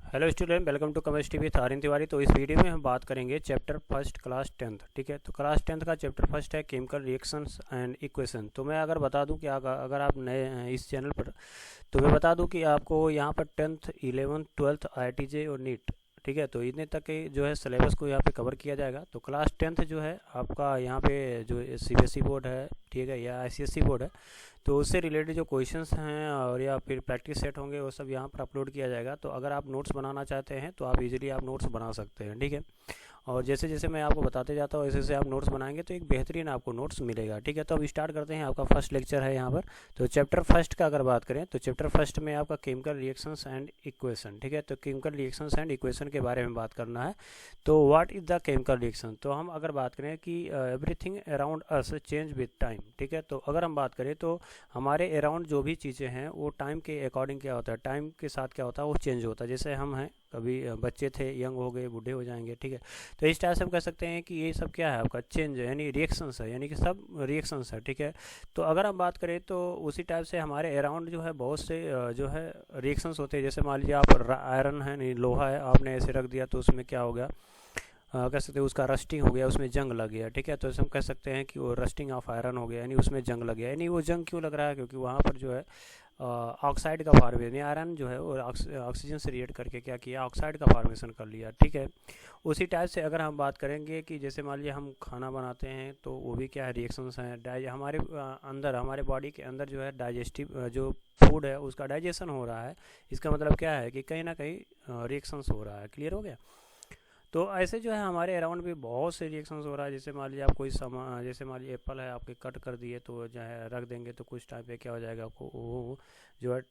Hello student, welcome to chemistry with Aryan Tiwari. तो इस video में हम बात करेंगे चैप्टर फर्स्ट क्लास टेंथ। ठीक है, तो क्लास टेंथ का चैप्टर फर्स्ट है केमिकल रिएक्शंस एंड इक्वेशन। तो मैं अगर बता दूं कि अगर आप नए हैं इस चैनल पर, तो मैं बता दूं कि आपको यहाँ पर टेंथ 11th 12th IITJ और नीट, ठीक है, तो इतने तक के जो है सिलेबस को यहाँ पे कवर किया जाएगा। तो क्लास टेंथ जो है आपका यहाँ पे जो CBSE बोर्ड है, ठीक है, या ICSE बोर्ड है, तो उससे रिलेटेड जो क्वेश्चंस हैं और या फिर प्रैक्टिस सेट होंगे वो सब यहाँ पर अपलोड किया जाएगा। तो अगर आप नोट्स बनाना चाहते हैं तो आप इजीली आप नोट्स बना सकते हैं, ठीक है। और जैसे जैसे मैं आपको बताते जाता हूँ वैसे जैसे आप नोट्स बनाएंगे तो एक बेहतरीन आपको नोट्स मिलेगा, ठीक है। तो अब स्टार्ट करते हैं। आपका फर्स्ट लेक्चर है यहाँ पर। तो चैप्टर फर्स्ट का अगर बात करें तो चैप्टर फर्स्ट में आपका केमिकल रिएक्शंस एंड इक्वेशन, ठीक है। तो केमिकल रिएक्शंस एंड इक्वेशन के बारे में बात करना है। तो what is the chemical reaction, तो हम अगर बात करें कि everything around us change with time, ठीक है। तो अगर हम बात करें तो हमारे अराउंड जो भी चीज़ें हैं वो टाइम के अकॉर्डिंग क्या होता है, टाइम के साथ क्या होता है वो चेंज होता है। जैसे हम हैं, कभी बच्चे थे, यंग हो गए, बूढ़े हो जाएंगे, ठीक है। तो इस टाइप से हम कह सकते हैं कि ये सब क्या है, आपका चेंज है, यानी रिएक्शंस है, यानी कि सब रिएक्शंस है, ठीक है। तो अगर हम बात करें तो उसी टाइप से हमारे अराउंड जो है बहुत से जो है रिएक्शंस होते हैं। जैसे मान लीजिए आप आयरन है, नहीं लोहा है, आपने ऐसे रख दिया तो उसमें क्या हो गया, कह सकते हैं उसका रस्टिंग हो गया, उसमें जंग लग गया, ठीक है। तो हम कह सकते हैं कि वो रस्टिंग ऑफ आयरन हो गया, यानी उसमें जंग लग गया। यानी वो जंग क्यों लग रहा है, क्योंकि वहाँ पर जो है ऑक्साइड का फॉर्मेशन, यानी आयरन जो है वो ऑक्सीजन से रिएक्ट करके क्या किया, ऑक्साइड का फॉर्मेशन कर लिया, ठीक है। उसी टाइप से अगर हम बात करेंगे कि जैसे मान लीजिए हम खाना बनाते हैं तो वो भी क्या है, रिएक्शंस हैं। हमारे अंदर, हमारे बॉडी के अंदर जो है डाइजेस्टिव जो फूड है उसका डाइजेशन हो रहा है। इसका मतलब क्या है कि कहीं ना कहीं रिएक्शंस हो रहा है। क्लियर हो गया। तो ऐसे जो है हमारे अराउंड भी बहुत से रिएक्शंस हो रहा है। जैसे मान लीजिए आप कोई सामान, जैसे मान लीजिए एप्पल है, आपके कट कर दिए तो जो है रख देंगे तो कुछ टाइम पे क्या हो जाएगा, आपको वो जो है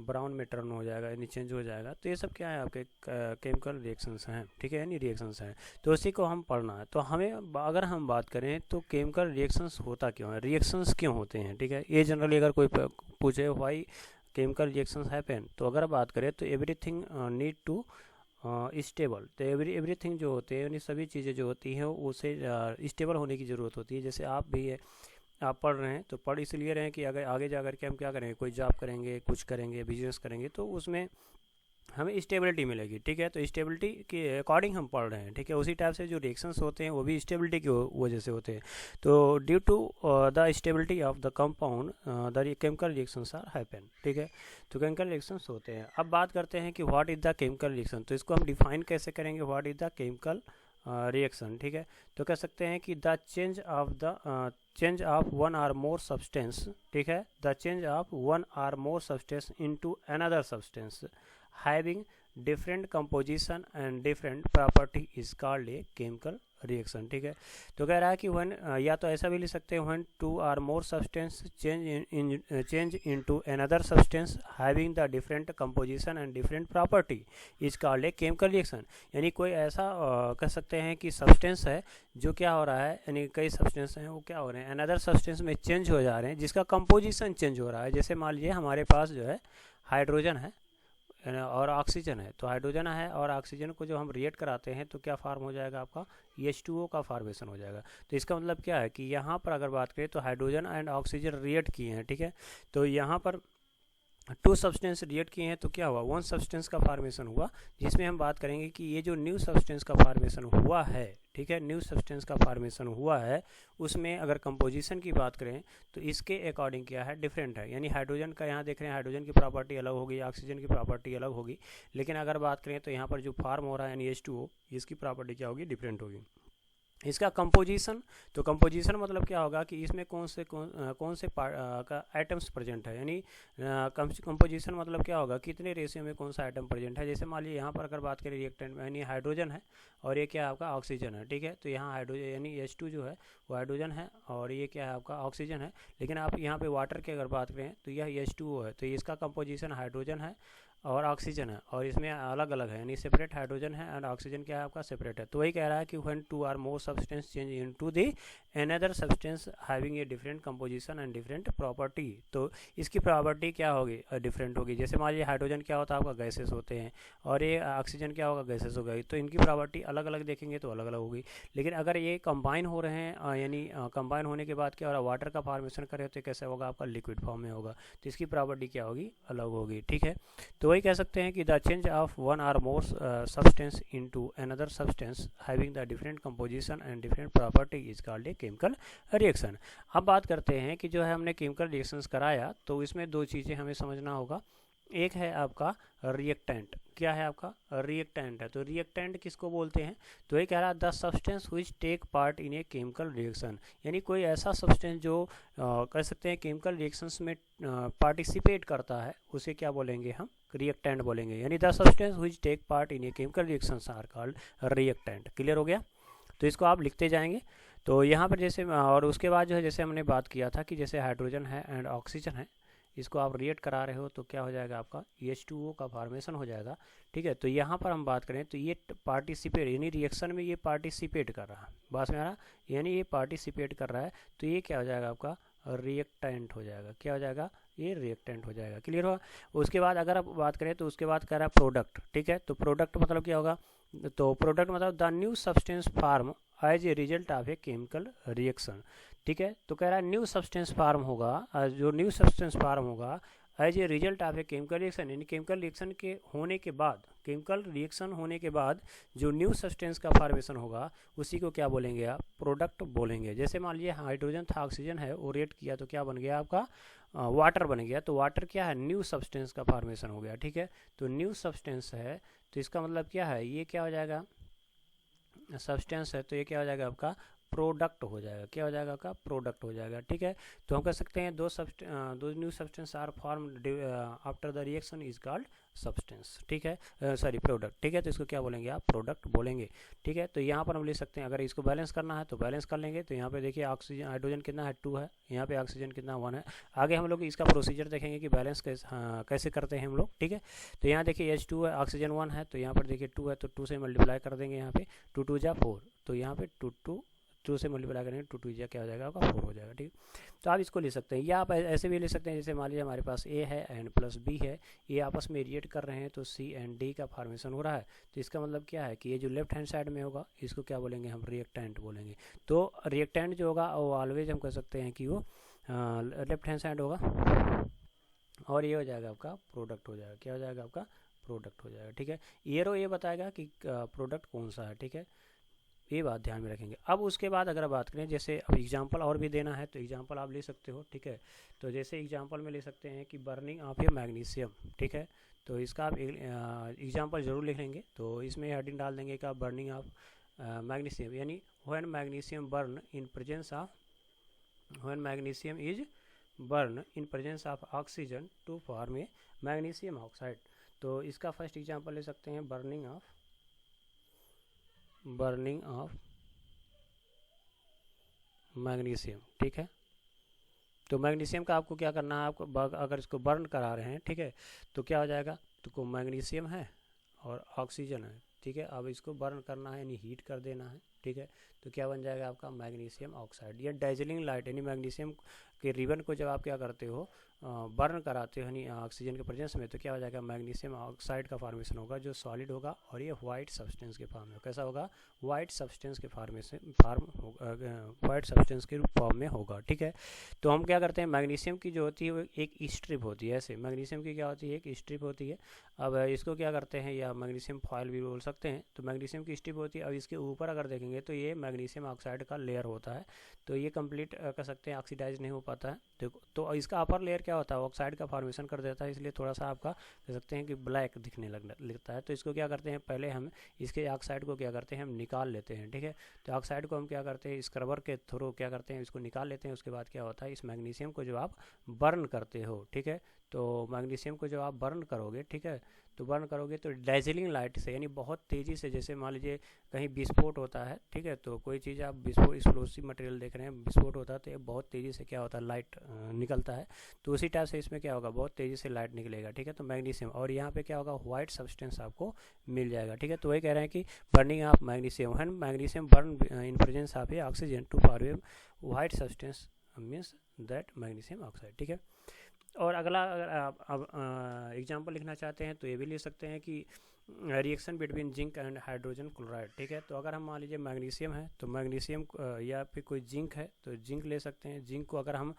ब्राउन में टर्न हो जाएगा, यानी चेंज हो जाएगा। तो ये सब क्या है, आपके केमिकल रिएक्शंस हैं, ठीक है, यानी रिएक्शंस हैं। तो इसी को हम पढ़ना है। तो हमें अगर हम बात करें तो केमिकल रिएक्शंस होता क्यों है, रिएक्शंस क्यों होते हैं, ठीक है। ये जनरली अगर कोई पूछे वाई केमिकल रिएक्शंस हैपन, तो अगर बात करें तो एवरीथिंग नीड टू स्टेबल। तो एवरीथिंग जो होते हैं, यानी सभी चीज़ें जो होती हैं उसे स्टेबल होने की ज़रूरत होती है। जैसे आप भी है, आप पढ़ रहे हैं तो पढ़ इसलिए रहे हैं कि अगर आगे जा कर के हम क्या करेंगे, कोई जॉब करेंगे, कुछ करेंगे, बिजनेस करेंगे, तो उसमें हमें स्टेबिलिटी मिलेगी, ठीक है। तो स्टेबिलिटी के अकॉर्डिंग हम पढ़ रहे हैं, ठीक है। उसी टाइप से जो रिएक्शंस होते हैं वो भी स्टेबिलिटी की वजह से होते हैं। तो due to the stability of the compound the chemical reactions are happen, ठीक है। तो केमिकल रिएक्शंस होते हैं। अब बात करते हैं कि what is the chemical reaction. तो इसको हम डिफाइन कैसे करेंगे, what is the chemical reaction, ठीक है। तो कह सकते हैं कि the change of one or more substance, ठीक है, the change of one or more substance into another substance having different composition and different property is called a chemical reaction, ठीक है। तो कह रहा है कि when या तो ऐसा भी लिख सकते हैं when two or more substance change into another substance having the different composition and different property is called a chemical reaction। यानी कोई ऐसा कह सकते हैं कि सब्सटेंस है जो क्या हो रहा है, यानी कई सब्सटेंस हैं वो क्या हो रहे हैं, अनदर सब्सटेंस में चेंज हो जा रहे हैं जिसका कंपोजिशन चेंज हो रहा है। जैसे मान लीजिए हमारे पास जो है हाइड्रोजन है और ऑक्सीजन है। तो हाइड्रोजन है और ऑक्सीजन को जो हम रिएक्ट कराते हैं तो क्या फार्म हो जाएगा, आपका H2O का फॉर्मेशन हो जाएगा। तो इसका मतलब क्या है कि यहाँ पर अगर बात करें तो हाइड्रोजन एंड ऑक्सीजन रिएक्ट किए हैं, ठीक है। तो यहाँ पर टू सब्सटेंस रिएक्ट किए हैं तो क्या हुआ, वन सब्सटेंस का फॉर्मेशन हुआ, जिसमें हम बात करेंगे कि ये जो न्यू सब्सटेंस का फॉर्मेशन हुआ है, ठीक है, न्यू सब्सटेंस का फॉर्मेशन हुआ है, उसमें अगर कंपोजिशन की बात करें तो इसके अकॉर्डिंग क्या है, डिफरेंट है। यानी हाइड्रोजन का यहाँ देख रहे हैं, हाइड्रोजन की प्रॉपर्टी अलग होगी, ऑक्सीजन की प्रॉपर्टी अलग होगी, लेकिन अगर बात करें तो यहाँ पर जो फॉर्म हो रहा है यानी H2O, इसकी प्रॉपर्टी क्या होगी, डिफरेंट होगी। इसका कंपोजिशन, तो कंपोजिशन मतलब क्या होगा कि इसमें कौन से का आइटम्स प्रेजेंट है, यानी कंपोजिशन मतलब क्या होगा, कितने रेशियो में कौन सा आइटम प्रेजेंट है। जैसे मान लीजिए यहाँ पर अगर बात करें रिएक्टेंट में, यानी हाइड्रोजन है और ये क्या है आपका ऑक्सीजन है, ठीक है। तो यहाँ हाइड्रोजन यानी H2 जो है वो हाइड्रोजन है और ये क्या है आपका ऑक्सीजन है। लेकिन आप यहाँ पे वाटर की अगर बात करें तो यह H2O है, तो इसका कंपोजिशन हाइड्रोजन है और ऑक्सीजन है और इसमें अलग अलग है, यानी सेपरेट हाइड्रोजन है एंड ऑक्सीजन क्या है आपका सेपरेट है। तो वही कह रहा है कि when two or more substance change into the another substance having a different composition and different property, तो इसकी प्रॉपर्टी क्या होगी, डिफरेंट होगी। जैसे मान लीजिए हाइड्रोजन क्या होता है आपका गैसेस होते हैं और ये ऑक्सीजन क्या होगा, गैसेस हो गई, तो इनकी प्रॉपर्टी अलग अलग देखेंगे तो अलग अलग होगी। लेकिन अगर ये कंबाइन हो रहे हैं, यानी कंबाइन होने के बाद क्या हो रहा है, वाटर का फॉर्मेशन करे तो कैसे होगा, आपका लिक्विड फॉर्म में होगा, तो इसकी प्रॉपर्टी क्या होगी, अलग होगी, ठीक है। तो वही कह सकते हैं कि the change of one or more substance into another substance having the different composition and different property is called a chemical reaction. अब बात करते हैं कि जो है हमने केमिकल रिएक्शंस कराया तो इसमें दो चीज़ें हमें समझना होगा। एक है आपका रिएक्टेंट। क्या है आपका रिएक्टेंट है, तो रिएक्टेंट किसको बोलते हैं, तो ये कह रहा है the substance which take part in a chemical reaction, यानी कोई ऐसा सब्सटेंस जो कह सकते हैं केमिकल रिएक्शंस में पार्टिसिपेट करता है उसे क्या बोलेंगे हम रिएक्टेंट बोलेंगे, यानी the substance which take part in a chemical reactions are called reactant. Clear हो गया, तो इसको आप लिखते जाएंगे। तो यहाँ पर जैसे और उसके बाद जो है जैसे हमने बात किया था कि जैसे हाइड्रोजन है एंड ऑक्सीजन है, इसको आप रिएक्ट करा रहे हो तो क्या हो जाएगा आपका H2O का फॉर्मेशन हो जाएगा। ठीक है, तो यहाँ पर हम बात करें तो ये पार्टिसिपेट यानी रिएक्शन में ये पार्टिसिपेट कर रहा है, बात में आ रहा, यानी ये पार्टिसिपेट कर रहा है तो ये क्या हो जाएगा आपका रिएक्टेंट हो जाएगा। क्या हो जाएगा, ये रिएक्टेंट हो जाएगा। क्लियर हुआ। उसके बाद अगर आप बात करें तो उसके बाद कह रहा है प्रोडक्ट। ठीक है, तो प्रोडक्ट मतलब क्या होगा, तो प्रोडक्ट मतलब the new substance form as a result of a chemical reaction. ठीक है, तो कह रहा है न्यू सब्सटेंस फार्म होगा, जो न्यू सब्सटेंस फार्म होगा as a result of a chemical reaction, यानी केमिकल रिएक्शन के होने के बाद, केमिकल रिएक्शन होने के बाद जो न्यू सब्सटेंस का फॉर्मेशन होगा उसी को क्या बोलेंगे आप प्रोडक्ट बोलेंगे। जैसे मान लीजिए हाइड्रोजन था, ऑक्सीजन है, वो रिएक्ट किया तो क्या बन गया आपका वाटर बन गया, तो वाटर क्या है न्यू सब्सटेंस का फॉर्मेशन हो गया। ठीक है, तो न्यू सब्सटेंस है तो इसका मतलब क्या है, ये क्या हो जाएगा सब्सटेंस है तो ये क्या हो जाएगा आपका प्रोडक्ट हो जाएगा। क्या हो जाएगा आपका प्रोडक्ट हो जाएगा। ठीक है, तो हम कह सकते हैं दो new substance are formed after the reaction is called substance. ठीक है, सॉरी प्रोडक्ट। ठीक है, तो इसको क्या बोलेंगे आप प्रोडक्ट बोलेंगे। ठीक है, तो यहाँ पर हम ले सकते हैं अगर इसको बैलेंस करना है तो बैलेंस कर लेंगे। तो यहाँ पे देखिए ऑक्सीजन हाइड्रोजन कितना है 2 है, यहाँ पे ऑक्सीजन कितना 1 है। आगे हम लोग इसका प्रोसीजर देखेंगे कि बैलेंस कैसे करते हैं हम लोग। ठीक है, तो यहाँ देखिए H2 है, ऑक्सीजन 1 है, तो यहाँ पर देखिए 2 है तो 2 से मल्टीप्लाई कर देंगे, यहाँ पे 2 2 जा 4, तो यहाँ पे 2 से मल्टीप्लाई करेंगे 2 2 जा क्या हो जाएगा आपका 4 हो जाएगा। ठीक, तो आप इसको ले सकते हैं या आप ऐसे भी ले सकते हैं, जैसे मान लीजिए हमारे पास A है एंड प्लस B है, ये आपस में रिएक्ट कर रहे हैं तो C एंड D का फॉर्मेशन हो रहा है, तो इसका मतलब क्या है कि ये जो लेफ्ट हैंड साइड में होगा इसको क्या बोलेंगे हम रिएक्टेंट बोलेंगे। तो रिएक्टेंट जो होगा वो ऑलवेज हम कह सकते हैं कि वो लेफ्ट हैंड साइड होगा और ये हो जाएगा आपका प्रोडक्ट हो जाएगा। क्या हो जाएगा आपका प्रोडक्ट हो जाएगा। ठीक है, ये बताएगा कि प्रोडक्ट कौन सा है। ठीक है, ये बात ध्यान में रखेंगे। अब उसके बाद अगर बात करें जैसे अब एग्जांपल और भी देना है तो एग्जांपल आप ले सकते हो। ठीक है, तो जैसे एग्जांपल में ले सकते हैं कि बर्निंग ऑफ ए मैग्नीशियम। ठीक है, तो इसका आप एग्जांपल जरूर लिख लेंगे, तो इसमें हेडिंग डाल देंगे कि बर्निंग ऑफ मैग्नीशियम, यानी when magnesium burn in presence of when magnesium is burn in presence of oxygen to form a magnesium oxide. तो इसका फर्स्ट एग्जांपल ले सकते हैं बर्निंग ऑफ मैग्नीशियम। ठीक है, तो मैग्नीशियम का आपको क्या करना है, आपको अगर इसको बर्न करा रहे हैं, ठीक है, तो क्या हो जाएगा, तो मैग्नीशियम है और ऑक्सीजन है। ठीक है, अब इसको बर्न करना है यानी हीट कर देना है। ठीक है, तो क्या बन जाएगा आपका मैग्नीशियम ऑक्साइड या डाइजिलिंग लाइट, यानी मैग्नीशियम के रिबन को जब आप क्या करते हो बर्न कराते हो यानी ऑक्सीजन के प्रेजेंस में, तो क्या हो जाएगा मैग्नीशियम ऑक्साइड का फॉर्मेशन होगा जो सॉलिड होगा और ये वाइट सब्सटेंस के फॉर्म में कैसा होगा वाइट सब्सटेंस के वाइट सब्सटेंस के फॉर्म में होगा। ठीक है, तो हम क्या करते हैं मैग्नीशियम की जो होती है वो एक स्ट्रिप होती है, ऐसे मैग्नीशियम की क्या होती है एक स्ट्रिप होती है। अब इसको क्या करते हैं या मैग्नीशियम फॉयल भी बोल सकते हैं, तो मैग्नीशियम की स्ट्रिप होती है। अब इसके ऊपर अगर देखेंगे तो ये मैग्नीशियम ऑक्साइड का लेयर होता है, तो ये कंप्लीट कर सकते हैं ऑक्सीडाइज नहीं हो पाता है। तो इसका अपर लेयर क्या होता है ऑक्साइड का फॉर्मेशन कर देता है, इसलिए थोड़ा सा आपका कह सकते हैं कि ब्लैक दिखने लगता है। तो इसको क्या करते हैं पहले हम इसके ऑक्साइड को क्या करते हैं हम निकाल लेते हैं। ठीक है, तो ऑक्साइड को हम क्या करते हैं स्क्रबर के थ्रू क्या करते हैं इसको निकाल लेते हैं। उसके बाद क्या होता है इस मैग्नीशियम को जो आप बर्न करते हो, ठीक है, तो मैग्नीशियम को जो आप बर्न करोगे, ठीक है, तो बर्न करोगे तो डाइजिलिंग लाइट से यानी बहुत तेज़ी से, जैसे मान लीजिए कहीं विस्फोट होता है, ठीक है, तो कोई चीज़ आप विस्फोट एक्सप्लोसिव मटेरियल देख रहे हैं विस्फोट होता है तो ये बहुत तेज़ी से क्या होता है लाइट निकलता है, तो उसी टाइप से इसमें क्या होगा बहुत तेज़ी से लाइट निकलेगा। ठीक है, तो मैग्नीशियम और यहाँ पे क्या होगा व्हाइट सब्सटेंस आपको मिल जाएगा। ठीक है, तो वही कह रहे हैं कि burning of magnesium when magnesium burn in presence of a oxygen to form white substance means that magnesium oxide. ठीक है, और अगला अगर आप एग्जांपल लिखना चाहते हैं तो ये भी ले सकते हैं कि reaction between zinc and hydrogen chloride. ठीक है, तो अगर हम मान लीजिए मैग्नीशियम है तो मैग्नीशियम या फिर कोई जिंक है तो जिंक ले सकते हैं। जिंक को अगर हम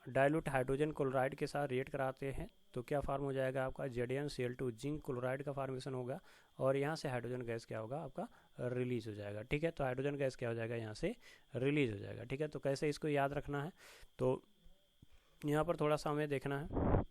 डाइल्यूट हाइड्रोजन क्लोराइड के साथ रिएक्ट कराते हैं तो क्या फार्म हो जाएगा आपका ZnCl2 जिंक क्लोराइड का फार्मेशन होगा और यहाँ से हाइड्रोजन गैस क्या होगा आपका रिलीज हो जाएगा। ठीक है, तो हाइड्रोजन गैस क्या हो जाएगा यहाँ से रिलीज हो जाएगा। ठीक है, तो कैसे इसको याद रखना है, तो यहाँ पर थोड़ा सा हमें देखना है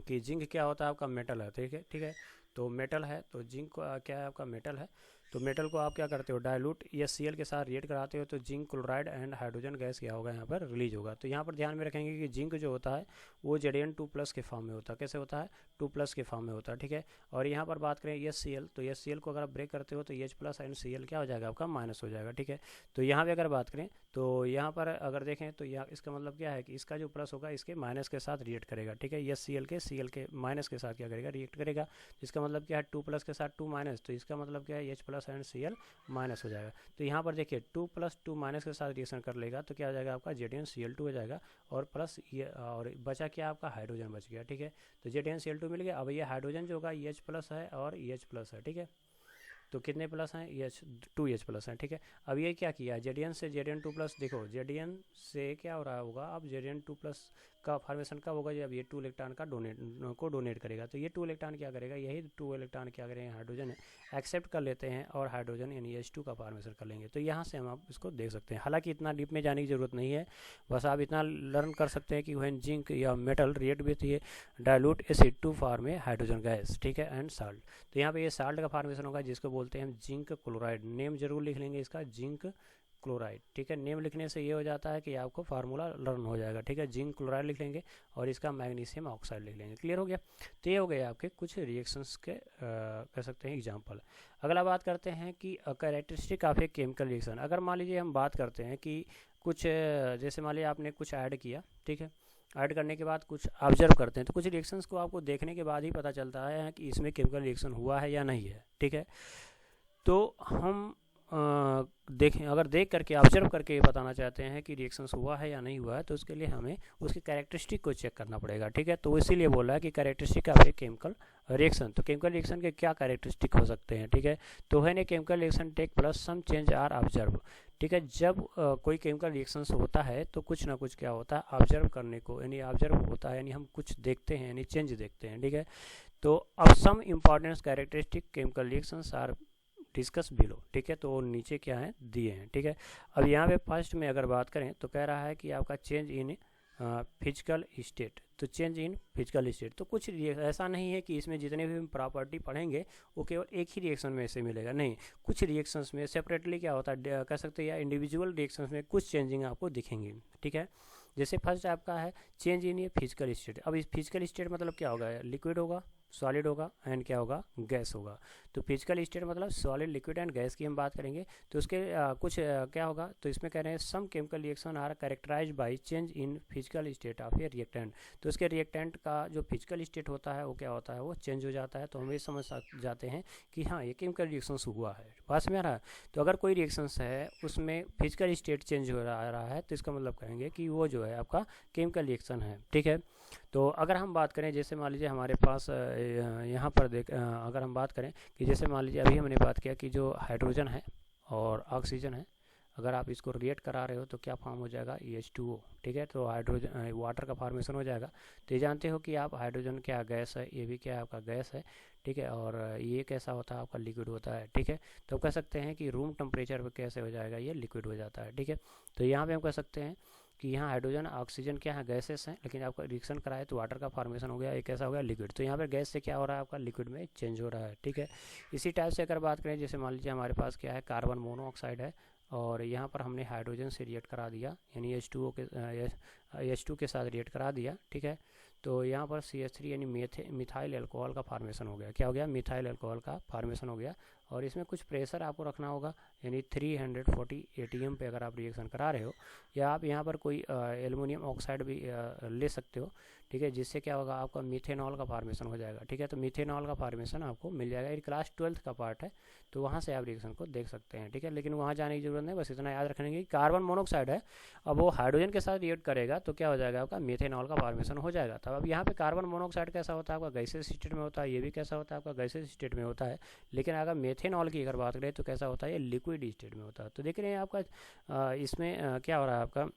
कि जिंक क्या होता है आपका मेटल है। ठीक है, ठीक है, तो मेटल है, तो जिंक क्या है आपका मेटल है। तो मेटल को आप क्या करते हो, डाइल्यूट HCl के साथ रिएक्ट कराते हो तो zinc chloride and hydrogen gas क्या होगा यहाँ पर रिलीज होगा। तो यहाँ पर ध्यान में रखेंगे कि जिंक जो होता है वो Zn2+ के फॉर्म में होता है। कैसे होता है, 2+ के फॉर्म में होता है। ठीक है, और यहाँ पर बात करें HCl, तो HCl को अगर आप ब्रेक करते हो तो H+ एंड Cl क्या हो जाएगा आपका माइनस हो जाएगा। ठीक है, तो यहाँ पर अगर बात करें तो यहाँ पर अगर देखें तो यहाँ इसका मतलब क्या है कि इसका जो प्लस होगा इसके माइनस के साथ रिएक्ट करेगा। ठीक है, HCl के Cl के माइनस के साथ क्या करेगा, रिएक्ट करेगा। इसका मतलब क्या है 2+ के साथ 2 माइनस, तो इसका मतलब क्या है H+ एंड Cl माइनस हो जाएगा। तो यहाँ पर देखिए 2+ 2 माइनस के साथ रिएक्शन कर लेगा तो क्या हो जाएगा आपका ZnCl2 हो जाएगा और प्लस ये और बचा क्या आपका हाइड्रोजन बच गया। ठीक है, तो ZnCl2 मिल गया। अब ये हाइड्रोजन जो होगा H+ है और H+ है। ठीक है, तो कितने प्लस हैं, H2H+ हैं। ठीक है, अब ये क्या किया Zn से Zn2+, देखो Zn से क्या हो रहा होगा, अब Zn2+ का फॉर्मेशन कब होगा जब ये 2 इलेक्ट्रॉन का डोनेट करेगा। तो ये 2 इलेक्ट्रॉन क्या करेगा, यही 2 इलेक्ट्रॉन क्या करेंगे, हाइड्रोजन एक्सेप्ट कर लेते हैं और हाइड्रोजन यानी H2 का फॉर्मेशन कर लेंगे। तो यहाँ से हम आप इसको देख सकते हैं। हालांकि इतना डीप में जाने की जरूरत नहीं है, बस आप इतना लर्न कर सकते हैं कि व्हेन जिंक या मेटल रिएक्ट विथ ये dilute acid to form a hydrogen gas. ठीक है, एंड साल्ट, तो यहाँ पे ये साल्ट का फॉर्मेशन होगा जिसको बोलते हैं हम जिंक क्लोराइड। नेम जरूर लिख लेंगे इसका, जिंक क्लोराइड। ठीक है, नेम लिखने से ये हो जाता है कि आपको फार्मूला लर्न हो जाएगा। ठीक है, जिंक क्लोराइड लिख लेंगे और इसका मैग्नीशियम ऑक्साइड लिख लेंगे। क्लियर हो गया, तो ये हो गए आपके कुछ रिएक्शंस के कह सकते हैं एग्जांपल। अगला बात करते हैं कि characteristic of a chemical reaction. अगर मान लीजिए हम बात करते हैं कि कुछ जैसे मान लीजिए आपने कुछ ऐड किया, ठीक है, ऐड करने के बाद कुछ ऑब्जर्व करते हैं तो कुछ रिएक्शंस को आपको देखने के बाद ही पता चलता है कि इसमें केमिकल रिएक्शन हुआ है या नहीं है। ठीक है, तो हम देखें, अगर देख करके ऑब्जर्व करके बताना चाहते हैं कि रिएक्शंस हुआ है या नहीं हुआ है तो उसके लिए हमें उसके कैरेक्टरिस्टिक को चेक करना पड़ेगा। ठीक है, तो इसीलिए बोला है कि characteristic of a chemical reaction. तो केमिकल रिएक्शन के क्या कैरेक्टरिस्टिक हो सकते हैं। ठीक है, तो when a chemical reaction take place some change are observe. ठीक है, जब कोई केमिकल रिएक्शंस होता है तो कुछ ना कुछ क्या होता है ऑब्जर्व करने को, यानी ऑब्जर्व होता है यानी हम कुछ देखते हैं यानी चेंज देखते हैं। ठीक है, तो अब some important characteristic chemical reactions are discuss below. ठीक है, तो नीचे क्या है दिए हैं। ठीक है, अब यहाँ पे फर्स्ट में अगर बात करें तो कह रहा है कि आपका चेंज इन फिजिकल स्टेट। तो चेंज इन फिजिकल स्टेट, तो कुछ ऐसा नहीं है कि इसमें जितने भी हम प्रॉपर्टी पढ़ेंगे वो केवल एक ही रिएक्शन में से मिलेगा, नहीं, कुछ रिएक्शंस में सेपरेटली क्या होता है कह सकते हैं या इंडिविजुअल रिएक्शंस में कुछ चेंजिंग आपको दिखेंगे। ठीक है, जैसे फर्स्ट आपका है चेंज इन ये फिजिकल स्टेट। अब इस फिजिकल स्टेट मतलब क्या होगा, लिक्विड होगा, सॉलिड होगा एंड क्या होगा, गैस होगा। तो फिजिकल स्टेट मतलब सॉलिड, लिक्विड एंड गैस की हम बात करेंगे तो उसके कुछ क्या होगा, तो इसमें कह रहे हैं some chemical reaction are characterised by change in physical state of a reactant. तो उसके रिएक्टेंट का जो फिजिकल स्टेट होता है वो क्या होता है, वो चेंज हो जाता है। तो हम ये समझ जाते हैं कि हाँ ये केमिकल रिएक्शंस हुआ है। पास में आ रहा है, तो अगर कोई रिएक्शंस है उसमें फिजिकल स्टेट चेंज हो रहा है तो इसका मतलब कहेंगे कि वो जो है आपका केमिकल रिएक्शन है। ठीक है, तो अगर हम बात करें जैसे मान लीजिए हमारे पास यहाँ पर अगर हम बात करें कि जैसे मान लीजिए अभी हमने बात किया कि जो हाइड्रोजन है और ऑक्सीजन है, अगर आप इसको रिएक्ट करा रहे हो तो क्या फॉर्म हो जाएगा, H2O। ठीक है, तो हाइड्रोजन वाटर का फॉर्मेशन हो जाएगा। तो ये जानते हो कि आप हाइड्रोजन क्या गैस है, ये भी क्या आपका गैस है। ठीक है, और ये कैसा होता है आपका लिक्विड होता है। ठीक है, तो कह सकते हैं कि रूम टेम्परेचर पर कैसे हो जाएगा, ये लिक्विड हो जाता है। ठीक है, तो यहाँ पे हम कह सकते हैं कि यहाँ हाइड्रोजन ऑक्सीजन क्या है, गैसेस हैं, लेकिन आपका रिएक्शन कराए तो वाटर का फॉर्मेशन हो गया, एक ऐसा हो गया लिक्विड। तो यहाँ पर गैस से क्या हो रहा है आपका लिक्विड में चेंज हो रहा है। ठीक है, इसी टाइप से अगर बात करें जैसे मान लीजिए हमारे पास क्या है कार्बन मोनोऑक्साइड है और यहाँ पर हमने हाइड्रोजन से रिएक्ट करा दिया यानी H2 के साथ रिएक्ट करा दिया। ठीक है, तो यहाँ पर CH3 यानी मिथाइल अल्कोहल का फॉर्मेशन हो गया। क्या हो गया, मिथाइल अल्कोहल का फॉर्मेशन हो गया। और इसमें कुछ प्रेशर आपको रखना होगा यानी 340 ATM पे अगर आप रिएक्शन करा रहे हो, या आप यहाँ पर कोई एल्युमिनियम ऑक्साइड भी ले सकते हो। ठीक है, जिससे क्या होगा आपका मीथेनॉल का फॉर्मेशन हो जाएगा। ठीक है, तो मीथेनॉल का फॉर्मेशन आपको मिल जाएगा, ये क्लास 12th का पार्ट है तो वहाँ से आप रिएक्शन को देख सकते हैं। ठीक है, लेकिन वहाँ जाने की जरूरत नहीं, बस इतना याद रखने की कार्बन मोनोऑक्साइड है, अब वो हाइड्रोजन के साथ रिएक्ट करेगा तो क्या हो जाएगा आपका मीथेनॉल का फॉर्मेशन हो जाएगा। तब अब यहाँ पे कार्बन मोनोऑक्साइड कैसा होता है आपका गैसेस स्टेट में होता है, ये भी कैसा होता है आपका गैसेस स्टेट में होता है। लेकिन अगर मेथेनॉल की अगर बात करें तो कैसा होता है, ये लिक्विड स्टेट में होता है। तो देख रहे हैं आपका इसमें क्या हो रहा है आपका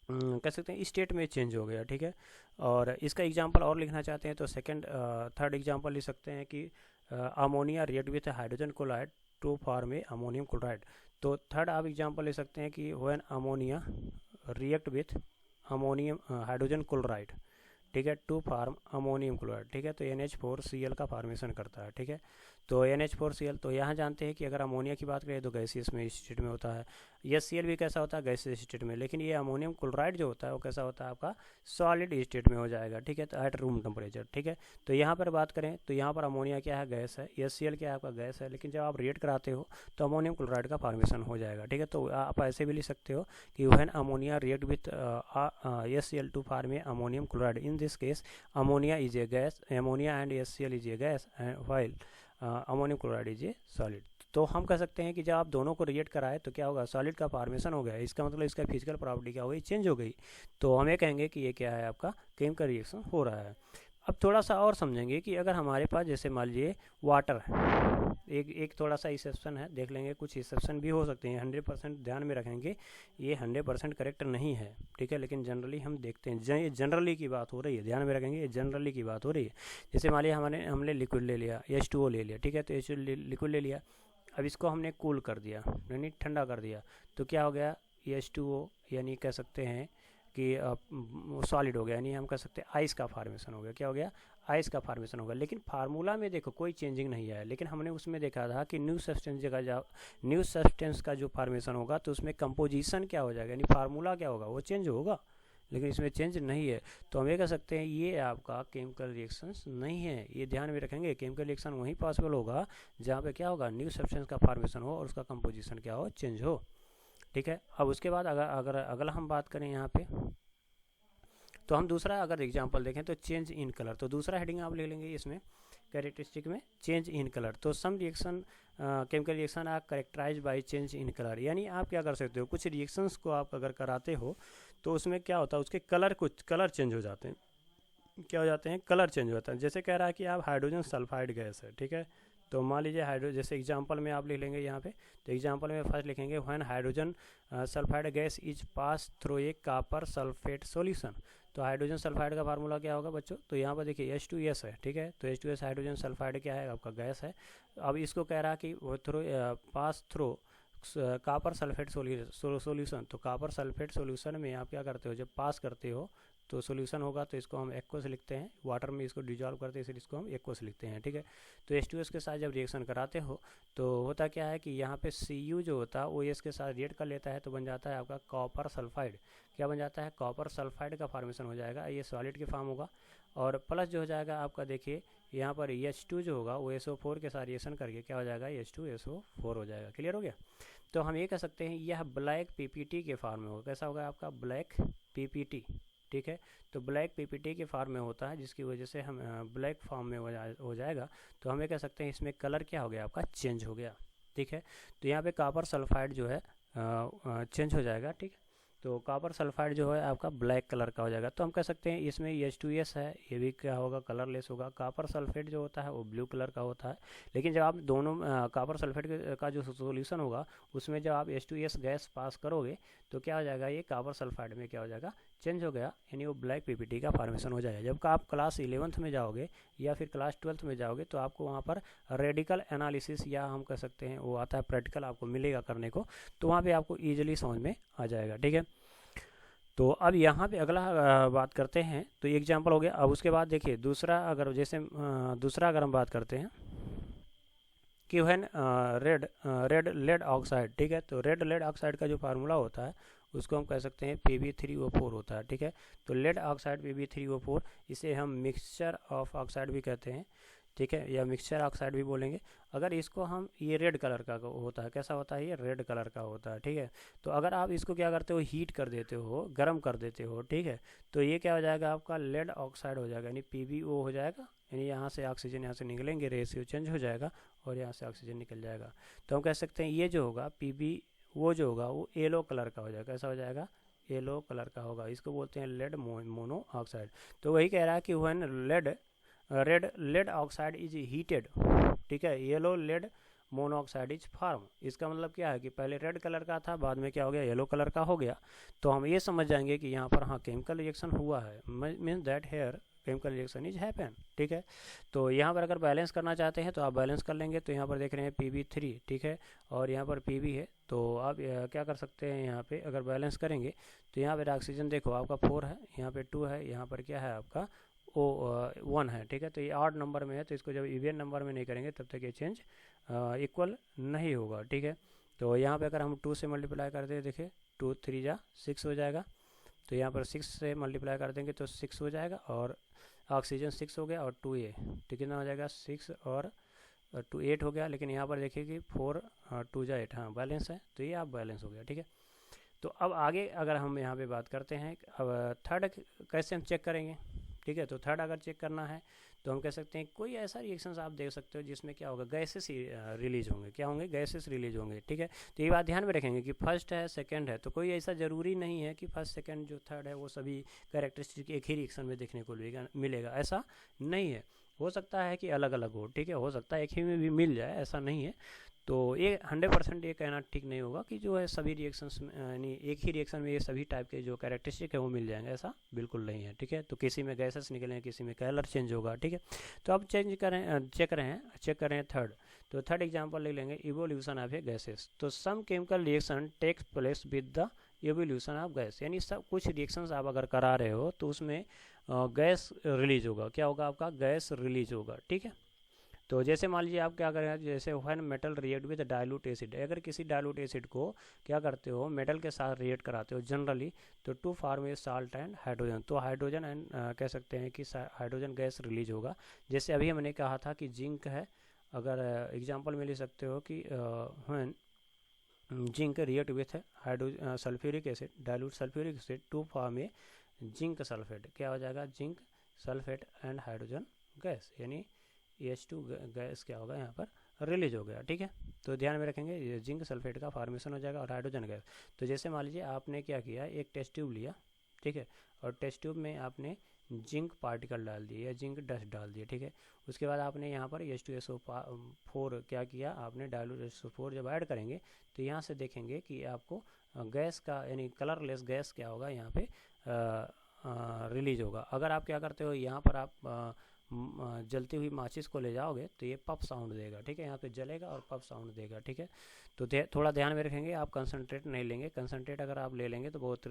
कह सकते हैं स्टेट में चेंज हो गया, ठीक है। और इसका एग्जांपल और लिखना चाहते हैं तो थर्ड एग्जांपल लिख सकते हैं कि ammonia react with hydrogen chloride to form a ammonium chloride. तो थर्ड आप एग्जांपल ले सकते हैं कि when ammonia react with ammonium hydrogen chloride, ठीक है, टू फार्म अमोनियम क्लोराइड, ठीक है, तो NH4Cl का फॉर्मेशन करता है, ठीक है। तो NH4Cl, तो यहाँ जानते हैं कि अगर अमोनिया की बात करें तो गैसियस में स्टेट में होता है, HCl भी कैसा होता है, गैसियस स्टेट में, लेकिन ये अमोनियम क्लोराइड जो होता है वो कैसा होता है आपका सॉलिड स्टेट में हो जाएगा, ठीक है, तो एट रूम टेम्परेचर, ठीक है। तो यहाँ पर बात करें तो यहाँ पर अमोनिया क्या है, गैस है, HCl क्या है आपका गैस है, लेकिन जब आप रिएक्ट कराते हो तो अमोनियम क्लोराइड का फॉर्मेशन हो जाएगा, ठीक है। तो आप ऐसे भी लिख सकते हो कि when ammonia react with HCl to form a ammonium chloride, in this case ammonia is a gas, ammonia and HCl is a gas, while ammonium chloride is a solid। तो हम कह सकते हैं कि जब आप दोनों को रिएक्ट कराए तो क्या होगा, सॉलिड का फॉर्मेशन हो गया, इसका मतलब इसका फिजिकल प्रॉपर्टी क्या हो गई, चेंज हो गई। तो हम ये कहेंगे कि ये क्या है, आपका केमिकल रिएक्शन हो रहा है। अब थोड़ा सा और समझेंगे कि अगर हमारे पास जैसे मान लीजिए वाटर है, एक थोड़ा सा एक्सेप्शन है, देख लेंगे, कुछ एक्सेप्शन भी हो सकते हैं, 100% ध्यान में रखेंगे, ये 100% करेक्ट नहीं है, ठीक है, लेकिन जनरली हम देखते हैं, ये जनरली की बात हो रही है, ध्यान में रखेंगे, ये जनरली की बात हो रही है। जैसे मान लिया हमने लिक्विड ले लिया, H2O ले लिया, ठीक है, तो लिक्विड ले लिया, अब इसको हमने कूल कर दिया, यानी ठंडा कर दिया, तो क्या हो गया, H2O यानी कह सकते हैं कि सॉलिड हो गया, यानी हम कह सकते हैं आइस का फॉर्मेशन हो गया, क्या हो गया, आइस का फॉर्मेशन होगा। लेकिन फार्मूला में देखो कोई चेंजिंग नहीं आया, लेकिन हमने उसमें देखा था कि न्यू सब्सटेंस का जो फॉर्मेशन होगा तो उसमें कंपोजिशन क्या हो जाएगा, यानी फार्मूला क्या होगा, वो चेंज होगा, लेकिन इसमें चेंज नहीं है। तो हम ये कह सकते हैं ये आपका केमिकल रिएक्शंस नहीं है, ये ध्यान में रखेंगे, केमिकल रिएक्शन वहीं पॉसिबल होगा जहाँ पे क्या होगा, न्यू सब्सटेंस का फॉर्मेशन हो और उसका कंपोजिशन क्या हो, चेंज हो, ठीक है। अब उसके बाद अगर अगला हम बात करें यहाँ पे, तो हम दूसरा अगर एग्जांपल देखें तो चेंज इन कलर, तो दूसरा हेडिंग आप ले लेंगे इसमें कैरेक्टरिस्टिक में, चेंज इन कलर। तो some reaction chemical reaction are characterise by change in colour, यानी आप क्या कर सकते हो, कुछ रिएक्शंस को आप अगर कराते हो तो उसमें क्या होता है, उसके कुछ कलर चेंज हो जाते हैं, क्या हो जाते हैं, कलर चेंज हो जाता है। जैसे कह रहा है कि आप हाइड्रोजन सल्फाइड गैस है, ठीक है, तो मान लीजिए जैसे एग्जांपल में आप लिख लेंगे यहाँ पे, तो एग्जांपल में फर्स्ट लिखेंगे when hydrogen sulphide gas is pass through a copper sulphate solution. तो हाइड्रोजन सल्फाइड का फार्मूला क्या होगा बच्चों, तो यहाँ पर देखिए H2S है, ठीक है, तो H2S हाइड्रोजन सल्फाइड क्या है, आपका गैस है। अब इसको कह रहा है कि वो pass through copper sulphate solution, तो कॉपर सल्फेट सॉल्यूशन में आप क्या करते हो, जब पास करते हो तो सॉल्यूशन होगा, तो इसको हम एक्वस लिखते हैं, वाटर में इसको डिजॉल्व करते हैं, इसलिए इसको हम एक्वस लिखते हैं, ठीक है। तो H2S के साथ जब रिएक्शन कराते हो तो होता क्या है कि यहाँ पे Cu जो होता है OS के साथ रिएक्ट कर लेता है, तो बन जाता है आपका कॉपर सल्फाइड, क्या बन जाता है, कॉपर सल्फाइड का फॉर्मेशन हो जाएगा, ये सॉलिड के फॉर्म होगा। और प्लस जो हो जाएगा आपका देखिए यहाँ पर H2 जो होगा वो SO4 के साथ रिएक्शन करके क्या हो जाएगा, H2SO4 हो जाएगा। क्लियर हो गया। तो हम ये कह सकते हैं यह ब्लैक PPT के फॉर्म में होगा, कैसा होगा आपका ब्लैक PPT, ठीक है। तो ब्लैक PPT के फॉर्म में होता है, जिसकी वजह से हम ब्लैक फॉर्म में हो जाएगा। तो हम ये कह सकते हैं इसमें कलर क्या हो गया, आपका चेंज हो गया, ठीक है। तो यहाँ पे कॉपर सल्फाइड जो है चेंज हो जाएगा, ठीक है। तो कॉपर सल्फाइड जो है आपका ब्लैक कलर का हो जाएगा। तो हम कह सकते हैं इसमें H2S है, ये भी क्या होगा, कलरलेस होगा। कॉपर सल्फेट जो होता है वो ब्लू कलर का होता है, लेकिन जब आप दोनों कॉपर सल्फेट का जो सोल्यूशन होगा उसमें जब आप H2S गैस पास करोगे तो क्या हो जाएगा, ये कॉपर सल्फाइड में क्या हो जाएगा, चेंज हो गया, यानी वो ब्लैक PPT का फॉर्मेशन हो जाएगा। जब आप क्लास 11th में जाओगे या फिर क्लास 12th में जाओगे तो आपको वहाँ पर रेडिकल एनालिसिस या हम कह सकते हैं वो आता है, प्रैक्टिकल आपको मिलेगा करने को, तो वहाँ पे आपको ईजिली समझ में आ जाएगा, ठीक है। तो अब यहाँ पे अगला बात करते हैं, तो एग्जाम्पल हो गया। अब उसके बाद देखिए दूसरा अगर हम बात करते हैं कि व्हेन रेड लेड ऑक्साइड, ठीक है, तो रेड लेड ऑक्साइड का जो फार्मूला होता है उसको हम कह सकते हैं Pb3O4 होता है, ठीक है। तो लेड ऑक्साइड Pb3O4, इसे हम मिक्सचर ऑफ ऑक्साइड भी कहते हैं, ठीक है, या मिक्सचर ऑक्साइड भी बोलेंगे। अगर इसको हम, ये रेड कलर का होता है, कैसा होता है, ये रेड कलर का होता है, ठीक है। तो अगर आप इसको क्या करते हो, हीट कर देते हो, गर्म कर देते हो, ठीक है, तो ये क्या हो जाएगा, आपका लेड ऑक्साइड हो जाएगा, यानी PbO हो जाएगा, यानी यहाँ से ऑक्सीजन यहाँ से निकलेंगे, रेशियो चेंज हो जाएगा और यहाँ से ऑक्सीजन निकल जाएगा। तो हम कह सकते हैं ये जो होगा Pb वो जो होगा वो येलो कलर का हो जाएगा, कैसा हो जाएगा, येलो कलर का होगा, इसको बोलते हैं लेड मोनो ऑक्साइड। तो वही कह रहा है कि when red lead oxide is heated, ठीक है, yellow lead monoxide is form. इसका मतलब क्या है कि पहले रेड कलर का था, बाद में क्या हो गया, येलो कलर का हो गया। तो हम ये समझ जाएंगे कि यहाँ पर हाँ केमिकल रिएक्शन हुआ है, means that here chemical reaction is happen, ठीक है। तो यहाँ पर अगर बैलेंस करना चाहते हैं तो आप बैलेंस कर लेंगे। तो यहाँ पर देख रहे हैं Pb3, ठीक है, और यहाँ पर Pb है। तो आप क्या कर सकते हैं, यहाँ पे अगर बैलेंस करेंगे तो यहाँ पर ऑक्सीजन देखो आपका 4 है, यहाँ पे 2 है, यहाँ पर क्या है आपका ओ 1 है, ठीक है। तो ये ऑड नंबर में है, तो इसको जब इवन नंबर में नहीं करेंगे तब तक ये चेंज इक्वल नहीं होगा, ठीक है। तो यहाँ पे अगर हम 2 से मल्टीप्लाई करते हैं, देखिए 2 3 जा 6 हो जाएगा। तो यहाँ पर 6 से मल्टीप्लाई कर देंगे तो 6 हो जाएगा, और ऑक्सीजन 6 हो गया, और 2 ए तो कितना हो जाएगा 6 और 2 8 हो गया। लेकिन यहाँ पर देखिए कि 4 2 जा 8, हाँ बैलेंस है, तो ये आप बैलेंस हो गया, ठीक है। तो अब आगे अगर हम यहाँ पे बात करते हैं, अब थर्ड कैसे हम चेक करेंगे, ठीक है। तो थर्ड अगर चेक करना है तो हम कह सकते हैं कोई ऐसा रिएक्शंस आप देख सकते हो जिसमें क्या होगा, गैसेस रिलीज होंगे, क्या होंगे, गैसेस रिलीज होंगे, ठीक है। तो ये बात ध्यान में रखेंगे कि फर्स्ट है सेकंड है, तो कोई ऐसा ज़रूरी नहीं है कि फर्स्ट सेकंड जो थर्ड है वो सभी कैरेक्टरिस्टिक एक ही रिएक्शन में देखने को मिलेगा, ऐसा नहीं है। हो सकता है कि अलग अलग हो, ठीक है, हो सकता है एक ही में भी मिल जाए, ऐसा नहीं है। तो ये 100% ये कहना ठीक नहीं होगा कि जो है सभी रिएक्शंस यानी एक ही रिएक्शन में ये सभी टाइप के जो कैरेक्टरिस्टिक है वो मिल जाएंगे, ऐसा बिल्कुल नहीं है, ठीक है। तो किसी में गैसेस निकलेंगे, किसी में कलर चेंज होगा, ठीक है। तो अब चेक करें थर्ड। तो थर्ड एग्जाम्पल ले लेंगे, इवोल्यूशन ऑफ ए गैसेस। तो some chemical reaction takes place with the evolution of gas, यानी सब कुछ रिएक्शंस आप अगर करा रहे हो तो उसमें गैस रिलीज होगा, क्या होगा आपका, गैस रिलीज होगा, ठीक है। तो जैसे मान लीजिए आप क्या करें, जैसे when metal react with dilute acid, अगर किसी डाइल्यूट एसिड को क्या करते हो, मेटल के साथ रिएक्ट कराते हो जनरली, तो to form a salt and hydrogen, तो हाइड्रोजन एंड कह सकते हैं कि हाइड्रोजन गैस रिलीज होगा। जैसे अभी हमने कहा था कि जिंक है, अगर एग्जाम्पल में ले सकते हो कि when zinc react with hydrogen sulphuric acid, dilute sulphuric acid to form a zinc sulphate, क्या हो जाएगा, zinc sulphate and hydrogen gas, यानी H2 गैस क्या होगा यहाँ पर रिलीज हो गया, ठीक है। तो ध्यान में रखेंगे ये जिंक सल्फेट का फॉर्मेशन हो जाएगा और हाइड्रोजन गैस। तो जैसे मान लीजिए आपने क्या किया, एक टेस्ट ट्यूब लिया, ठीक है, और टेस्ट ट्यूब में आपने जिंक पार्टिकल डाल दिए या जिंक डस्ट डाल दिए, ठीक है। उसके बाद आपने यहाँ पर H2SO4 क्या किया, आपने डाइल्यूट SO4 जब ऐड करेंगे तो यहाँ से देखेंगे कि आपको गैस का यानी कलरलेस गैस क्या होगा यहाँ पे रिलीज होगा। अगर आप क्या करते हो, यहाँ पर आप जलती हुई माचिस को ले जाओगे तो ये पफ साउंड देगा, ठीक है, यहाँ पे जलेगा और पफ साउंड देगा, ठीक है। तो थोड़ा ध्यान में रखेंगे, आप कंसनट्रेट नहीं लेंगे, कंसनट्रेट अगर आप ले लेंगे तो बहुत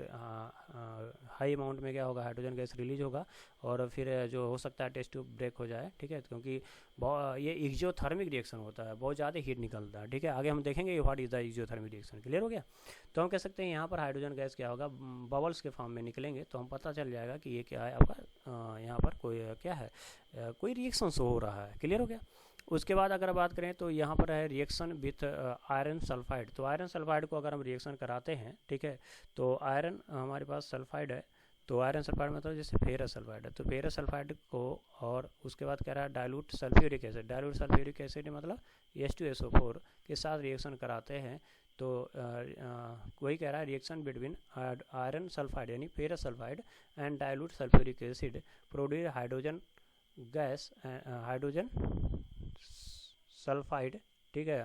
हाई अमाउंट में क्या होगा, हाइड्रोजन गैस रिलीज होगा, और फिर जो हो सकता है टेस्ट ट्यूब ब्रेक हो जाए, ठीक है, क्योंकि ये एक्जियोथर्मिक रिएक्शन होता है, बहुत ज़्यादा हीट निकलता है, ठीक है। आगे हम देखेंगे what is the exothermic reaction, clear हो गया। तो हम कह सकते हैं यहाँ पर हाइड्रोजन गैस क्या होगा, बबल्स के फॉर्म में निकलेंगे, तो हम पता चल जाएगा कि ये क्या है आपका, यहाँ पर कोई क्या है, कोई रिएक्शन शो हो रहा है, क्लियर हो गया। उसके बाद अगर बात करें तो यहाँ पर है रिएक्शन विथ आयरन सल्फाइड। तो आयरन सल्फाइड को अगर हम रिएक्शन कराते हैं, ठीक है, तो आयरन हमारे पास सल्फाइड है, तो आयरन सल्फाइड मतलब जैसे फेरस सल्फाइड है, तो फेरस सल्फाइड को और उसके बाद कह रहा है dilute sulphuric acid, dilute sulphuric acid मतलब H2SO4 के साथ रिएक्शन कराते हैं। तो वही कह रहा है रिएक्शन बिटवीन आयरन सल्फाइड यानी ferrous sulphide and dilute sulphuric acid produce hydrogen gas, hydrogen sulphide, ठीक है,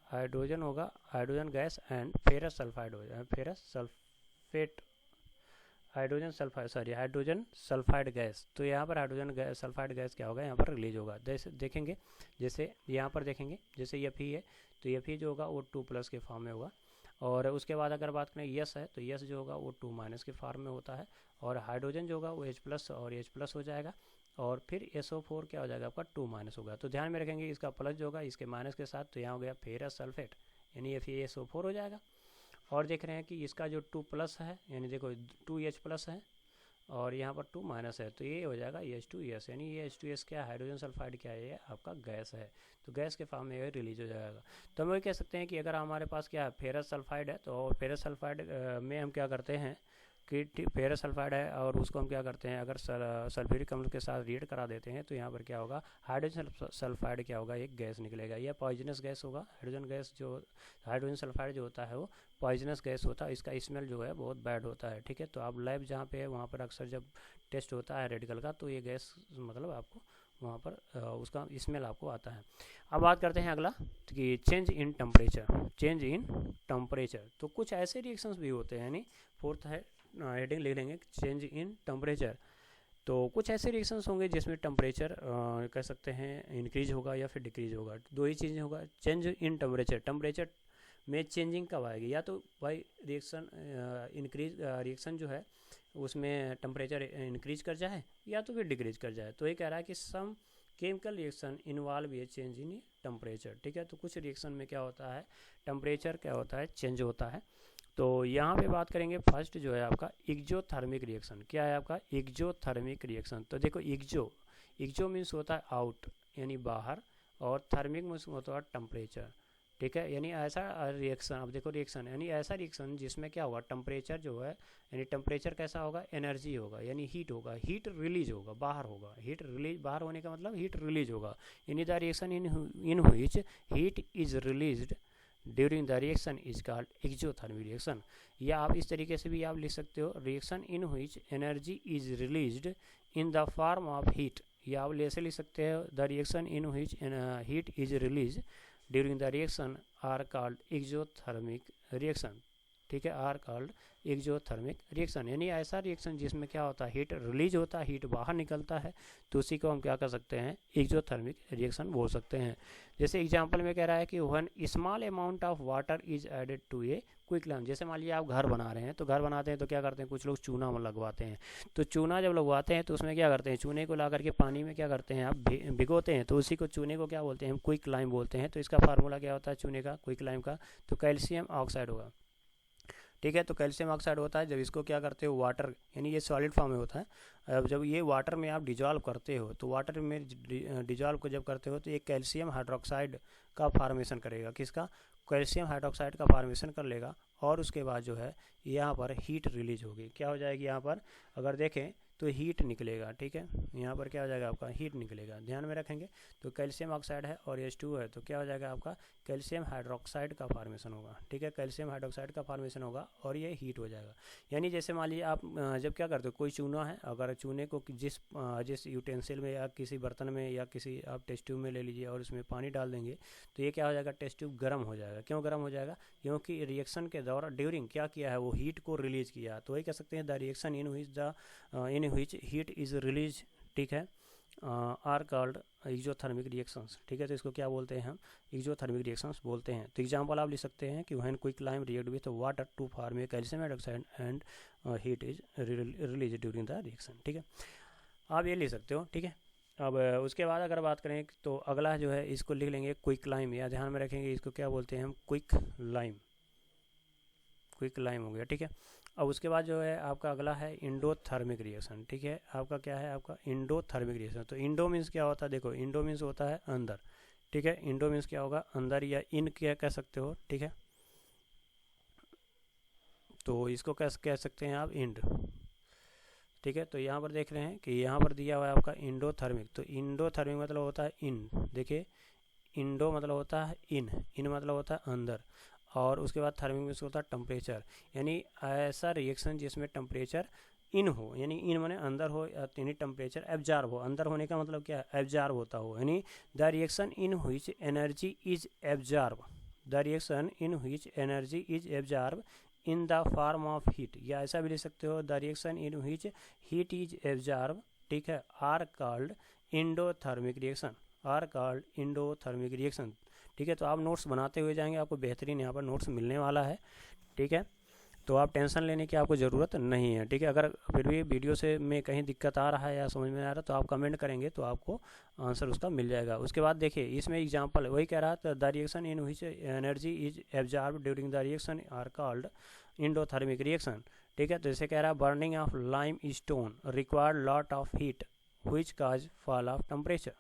हाइड्रोजन होगा, hydrogen gas and ferrous sulphide हो जाए, ferrous sulphate, hydrogen sulphide gas. तो यहाँ पर हाइड्रोजन सल्फाइड गैस क्या होगा, यहाँ पर रिलीज होगा। जैसे देखेंगे, जैसे यहाँ पर देखेंगे, जैसे Fe है तो Fe जो होगा वो 2+ के फॉर्म में होगा, और उसके बाद अगर बात करें यस है तो यस जो होगा वो 2- के फॉर्म में होता है, और हाइड्रोजन जो होगा वो H+ और H+ हो जाएगा, और फिर SO4 क्या हो जाएगा आपका 2- होगा। तो ध्यान में रखेंगे इसका प्लस जो होगा इसके माइनस के साथ, तो यहाँ हो गया फेरस सल्फेट यानी FeSO4 हो जाएगा। और देख रहे हैं कि इसका जो 2+ है यानी देखो 2H+ है और यहाँ पर 2- है, तो ये हो जाएगा H2S, यानी ये H2S क्या है, हाइड्रोजन सल्फाइड क्या है, ये आपका गैस है, तो गैस के फॉर्म में ये रिलीज हो जाएगा। तो हम ये कह सकते हैं कि अगर हमारे पास क्या है फेरस सल्फाइड है, तो फेरस सल्फाइड में हम क्या करते हैं कि फेरस सल्फाइड है और उसको हम क्या करते हैं, अगर सल्फ्यूरिक अम्ल के साथ रिएक्ट करा देते हैं तो यहाँ पर क्या होगा, हाइड्रोजन सल्फाइड क्या होगा, एक गैस निकलेगा, यह पॉइजनस गैस होगा। हाइड्रोजन सल्फाइड जो होता है वो पॉइजनस गैस होता है, इसका स्मेल जो है बहुत बैड होता है, ठीक है। तो आप लैब जहाँ पे है वहाँ पर अक्सर जब टेस्ट होता है रेडिकल का तो ये गैस मतलब आपको वहाँ पर उसका स्मेल आपको आता है। अब बात करते हैं अगला कि change in temperature. Change in temperature, तो कुछ ऐसे रिएक्शंस भी होते हैं, यानी फोर्थ है हेडिंग लिख लेंगे चेंज इन टेम्परेचर। तो कुछ ऐसे रिएक्शंस होंगे जिसमें टेम्परेचर कह सकते हैं इंक्रीज होगा या फिर डिक्रीज होगा। दो ही चीज़ें होगा, चेंज इन टेम्परेचर, टेम्परेचर में चेंजिंग कब आएगी, या तो भाई रिएक्शन इंक्रीज रिएक्शन जो है उसमें टेम्परेचर इंक्रीज कर जाए या तो फिर डिक्रीज कर जाए। तो ये कह रहा है कि सम केमिकल रिएक्शन इन्वॉल्व ये चेंज इन टेम्परेचर, ठीक है। तो कुछ रिएक्शन में क्या होता है, टेम्परेचर क्या होता है, चेंज होता है। तो यहाँ पे बात करेंगे फर्स्ट जो है आपका एक्जोथर्मिक रिएक्शन। क्या है आपका एक्जोथर्मिक रिएक्शन। तो देखो एक्जो मीन्स होता है आउट यानी बाहर, और थर्मिक मीन्स होता है टेम्परेचर, ठीक है। यानी ऐसा रिएक्शन, अब देखो रिएक्शन यानी ऐसा रिएक्शन जिसमें क्या होगा, टेम्परेचर जो है यानी टेम्परेचर कैसा होगा, एनर्जी होगा यानी हीट होगा, हीट रिलीज होगा, बाहर होगा, हीट रिलीज, बाहर होने का मतलब हीट रिलीज होगा। यानी the reaction in which heat is released during the reaction is called exothermic reaction. या आप इस तरीके से भी आप लिख सकते हो, reaction in which energy is released in the form of heat. या आप ऐसे लिख सकते हो, the reaction in which heat is release during the reaction are called exothermic reaction, ठीक है, आर कॉल्ड एक्जोथर्मिक रिएक्शन। यानी ऐसा रिएक्शन जिसमें क्या होता है, हीट रिलीज होता है, हीट बाहर निकलता है, तो उसी को हम क्या कर सकते हैं, एक्जोथर्मिक रिएक्शन बोल सकते हैं। जैसे एग्जांपल में कह रहा है कि one small amount of water is added to a quick lamp. जैसे मान लीजिए आप घर बना रहे हैं, तो घर बनाते हैं तो क्या करते हैं, कुछ लोग चूना लगवाते हैं। तो चूना जब लगवाते हैं तो उसमें क्या करते हैं, चूने को ला करके पानी में क्या करते हैं आप भिगोते हैं, तो उसी को चूने को क्या बोलते हैं, हम क्विक लाइम बोलते हैं। तो इसका फार्मूला क्या होता है चूने का, क्विक लाइम का, तो कैल्शियम ऑक्साइड होगा, ठीक है। तो कैल्शियम ऑक्साइड होता है, जब इसको क्या करते हो वाटर, यानी ये सॉलिड फॉर्म में होता है, अब जब ये वाटर में आप डिजॉल्व करते हो, तो वाटर में डिजॉल्व को जब करते हो तो ये कैल्शियम हाइड्रोक्साइड का फार्मेशन करेगा, किसका, कैल्शियम हाइड्रोक्साइड का फार्मेशन कर लेगा। और उसके बाद जो है यहाँ पर हीट रिलीज होगी, क्या हो जाएगी, यहाँ पर अगर देखें तो हीट निकलेगा, ठीक है। यहाँ पर क्या हो जाएगा आपका, हीट निकलेगा, ध्यान में रखेंगे। तो कैल्शियम ऑक्साइड है और H2 है, तो क्या हो जाएगा आपका, कैल्शियम हाइड्रोक्साइड का फार्मेशन होगा, ठीक है, कैल्शियम हाइड्रोक्साइड का फार्मेशन होगा और ये हीट हो जाएगा। यानी जैसे मान लीजिए आप जब क्या करते हो, कोई चूना है, अगर चूने को जिस यूटेंसिल में या किसी बर्तन में या किसी आप टेस्ट ट्यूब में ले लीजिए और उसमें पानी डाल देंगे, तो ये क्या हो जाएगा, टेस्ट ट्यूब गर्म हो जाएगा। क्यों गर्म हो जाएगा, क्योंकि रिएक्शन के दौरान ड्यूरिंग क्या किया है, वो हीट को रिलीज किया। तो वही कह सकते हैं the reaction in which heat is release, ठीक है, आर कॉल्ड एक्जोथर्मिक रिएक्शंस, ठीक है। तो इसको क्या बोलते हैं हम, एक्जोथर्मिक रिएक्शंस बोलते हैं। तो एग्जांपल आप लिख सकते हैं कि when quick lime react with water to form a calcium hydroxide and heat is release during the reaction, ठीक है, आप ये लिख सकते हो, ठीक है। अब उसके बाद अगर बात करें तो अगला जो है इसको लिख लेंगे क्विक लाइम, या ध्यान में रखेंगे इसको क्या बोलते हैं हम, क्विक लाइम, क्विक लाइम हो गया, ठीक है। अब उसके बाद जो है आपका अगला है इंडोथर्मिक रिएक्शन, ठीक है। आपका क्या है, आपका इंडोथर्मिक रिएक्शन। तो इंडो मीन्स क्या होता है, देखो इंडो मीन्स होता है अंदर, ठीक है। इंडो मीन्स क्या होगा, अंदर, या इन क्या कह सकते हो, ठीक है। तो इसको कह सकते हैं आप इंड, ठीक है। तो यहाँ पर देख रहे हैं कि यहाँ पर दिया हुआ है आपका इंडोथर्मिक। तो इंडोथर्मिक मतलब होता है इन, देखिए इंडो मतलब होता है इन मतलब होता है अंदर, और उसके बाद थर्मिक में होता है टेम्परेचर। यानी ऐसा रिएक्शन जिसमें टेम्परेचर इन हो, यानी इन माने अंदर हो, यानी टेम्परेचर एब्जॉर्ब हो। अंदर होने का मतलब क्या है, एब्जॉर्ब होता हो, यानी the reaction in which energy is absorb, the reaction in which energy is absorb in the form of heat. या ऐसा भी लिख सकते हो, the reaction in which heat is absorb, ठीक है, are called endothermic reaction, are called endothermic reaction, ठीक है। तो आप नोट्स बनाते हुए जाएंगे, आपको बेहतरीन यहाँ पर नोट्स मिलने वाला है, ठीक है। तो आप टेंशन लेने की आपको ज़रूरत नहीं है, ठीक है। अगर फिर भी वीडियो से में कहीं दिक्कत आ रहा है या समझ में आ रहा है तो आप कमेंट करेंगे तो आपको आंसर उसका मिल जाएगा। उसके बाद देखिए इसमें एग्जांपल वही कह रहा था, the reaction in which energy is absorb during the reaction are called endothermic reaction, ठीक है। तो जैसे कह रहा है burning of limestone required lot of heat which cause fall of temperature,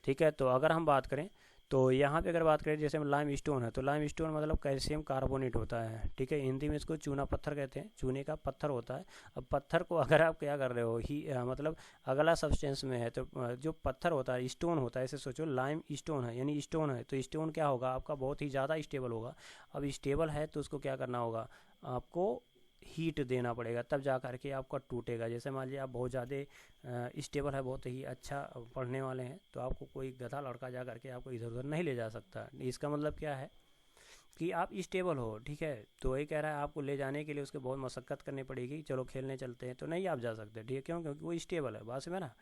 ठीक है। तो अगर हम बात करें तो यहाँ पे अगर बात करें जैसे लाइम स्टोन है, तो लाइम स्टोन मतलब कैल्शियम कार्बोनेट होता है, ठीक है। हिंदी में इसको चूना पत्थर कहते हैं, चूने का पत्थर होता है। अब पत्थर को अगर आप क्या कर रहे हो मतलब अगला सब्सटेंस में है, तो जो पत्थर होता है स्टोन होता है, ऐसे सोचो लाइम स्टोन है यानी स्टोन है, तो स्टोन क्या होगा आपका, बहुत ही ज़्यादा स्टेबल होगा। अब स्टेबल है तो उसको क्या करना होगा, आपको हीट देना पड़ेगा, तब जा कर के आपका टूटेगा। जैसे मान लीजिए आप बहुत ज़्यादा स्टेबल है, बहुत ही अच्छा पढ़ने वाले हैं, तो आपको कोई गधा लड़का जा कर के आपको इधर उधर नहीं ले जा सकता। इसका मतलब क्या है कि आप स्टेबल हो, ठीक है। तो वही कह रहा है आपको ले जाने के लिए उसके बहुत मशक्क़त करनी पड़ेगी, चलो खेलने चलते हैं, तो नहीं आप जा सकते, ठीक है। क्यों? क्योंकि वो स्टेबल है, बात में ना,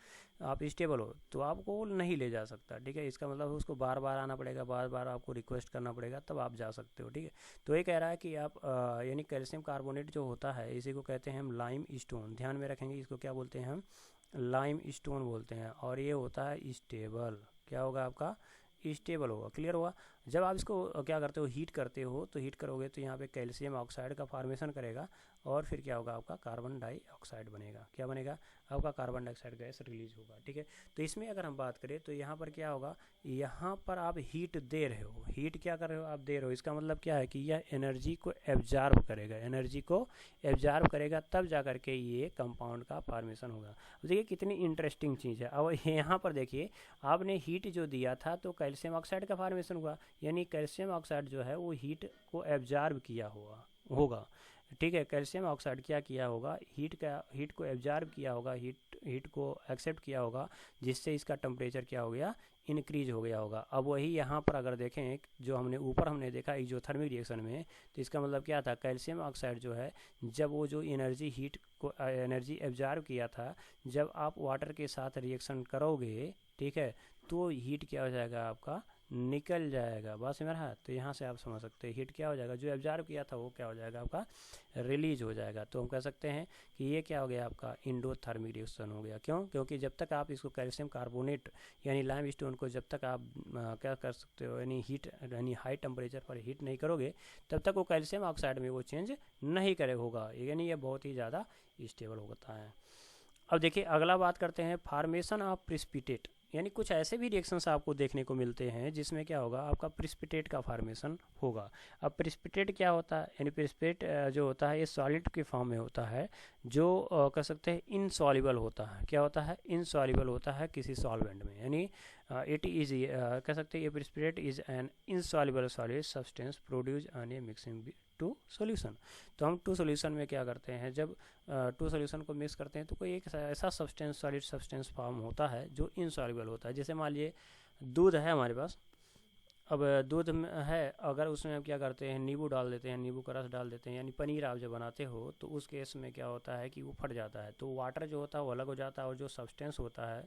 आप स्टेबल हो तो आपको नहीं ले जा सकता, ठीक है। इसका मतलब उसको बार बार आना पड़ेगा, बार बार आपको रिक्वेस्ट करना पड़ेगा, तब आप जा सकते हो, ठीक है। तो ये कह रहा है कि आप यानी कैल्शियम कार्बोनेट जो होता है, इसी को कहते हैं हम लाइम स्टोन, ध्यान में रखेंगे, इसको क्या बोलते हैं हम, लाइम स्टोन बोलते हैं। और ये होता है स्टेबल, क्या होगा आपका, स्टेबल होगा। क्लियर हुआ? जब आप इसको क्या करते हो, हीट करते हो, तो हीट करोगे तो यहाँ पे कैल्शियम ऑक्साइड का फॉर्मेशन करेगा, और फिर क्या होगा, आपका कार्बन डाइऑक्साइड बनेगा। क्या बनेगा? आपका कार्बन डाइऑक्साइड गैस रिलीज होगा, ठीक है। तो इसमें अगर हम बात करें तो यहाँ पर क्या होगा, यहाँ पर आप हीट दे रहे हो, हीट क्या कर रहे हो, आप दे रहे हो। इसका मतलब क्या है कि यह एनर्जी को एब्जॉर्ब करेगा, एनर्जी को एब्जॉर्ब करेगा, तब जा करके ये कंपाउंड का फॉर्मेशन होगा। देखिए कितनी इंटरेस्टिंग चीज़ है। अब यहाँ पर देखिए, आपने हीट जो दिया था तो कैल्शियम ऑक्साइड का फॉर्मेशन हुआ, यानी कैल्शियम ऑक्साइड जो है वो हीट को एब्जॉर्ब किया होगा, ठीक है। कैल्शियम ऑक्साइड क्या किया होगा, हीट को एब्जॉर्ब किया होगा, हीट को एक्सेप्ट किया होगा, जिससे इसका टेम्परेचर क्या हो गया, इंक्रीज हो गया होगा। अब वही यहाँ पर अगर देखें, जो हमने देखा एक्सोथर्मिक रिएक्शन में, तो इसका मतलब क्या था, कैल्शियम ऑक्साइड जो है, जब वो जो हीट को एनर्जी एब्जॉर्ब किया था, जब आप वाटर के साथ रिएक्शन करोगे, ठीक है, तो हीट क्या हो जाएगा, आपका निकल जाएगा। बस समझ रहा है? तो यहाँ से आप समझ सकते हैं हीट क्या हो जाएगा, जो एब्जॉर्ब किया था वो क्या हो जाएगा, आपका रिलीज हो जाएगा। तो हम कह सकते हैं कि ये क्या हो गया, आपका इंडोथर्मिक रिएक्शन हो गया। क्यों? क्योंकि जब तक आप इसको कैल्शियम कार्बोनेट यानी लाइम स्टोन को जब तक आप क्या कर सकते हो, यानी हाई टेम्परेचर पर हीट नहीं करोगे, तब तक वो कैल्शियम ऑक्साइड में वो चेंज नहीं होगा, यानी ये बहुत ही ज़्यादा स्टेबल होता है। अब देखिए अगला बात करते हैं फॉर्मेशन ऑफ प्रिसिपिटेट, यानी कुछ ऐसे भी रिएक्शंस आपको देखने को मिलते हैं जिसमें क्या होगा, आपका प्रिसिपिटेट का फॉर्मेशन होगा। अब प्रिसिपिटेट क्या होता है, यानी प्रिसिपिटेट जो होता है ये सॉलिड के फॉर्म में होता है, जो कह सकते हैं इनसॉल्युबल होता है। क्या होता है? इनसॉल्युबल होता है किसी सॉल्वेंट में, यानी इट इज कह सकते हैं ये precipitate is an insoluble solid substance produce on A mixing two solution. तो हम टू सॉल्यूशन में क्या करते हैं, जब टू सॉल्यूशन को मिक्स करते हैं तो कोई एक ऐसा सब्सटेंस, सॉलिड सब्सटेंस फॉर्म होता है जो इनसॉल्युबल होता है। जैसे मान लीजिए दूध है हमारे पास, अब दूध है, अगर उसमें हम क्या करते हैं, नींबू डाल देते हैं, नींबू का रस डाल देते हैं, यानी पनीर आप जब बनाते हो तो उस केस में क्या होता है कि वो फट जाता है, तो वाटर जो होता है वो अलग हो जाता है, और जो सब्सटेंस होता है,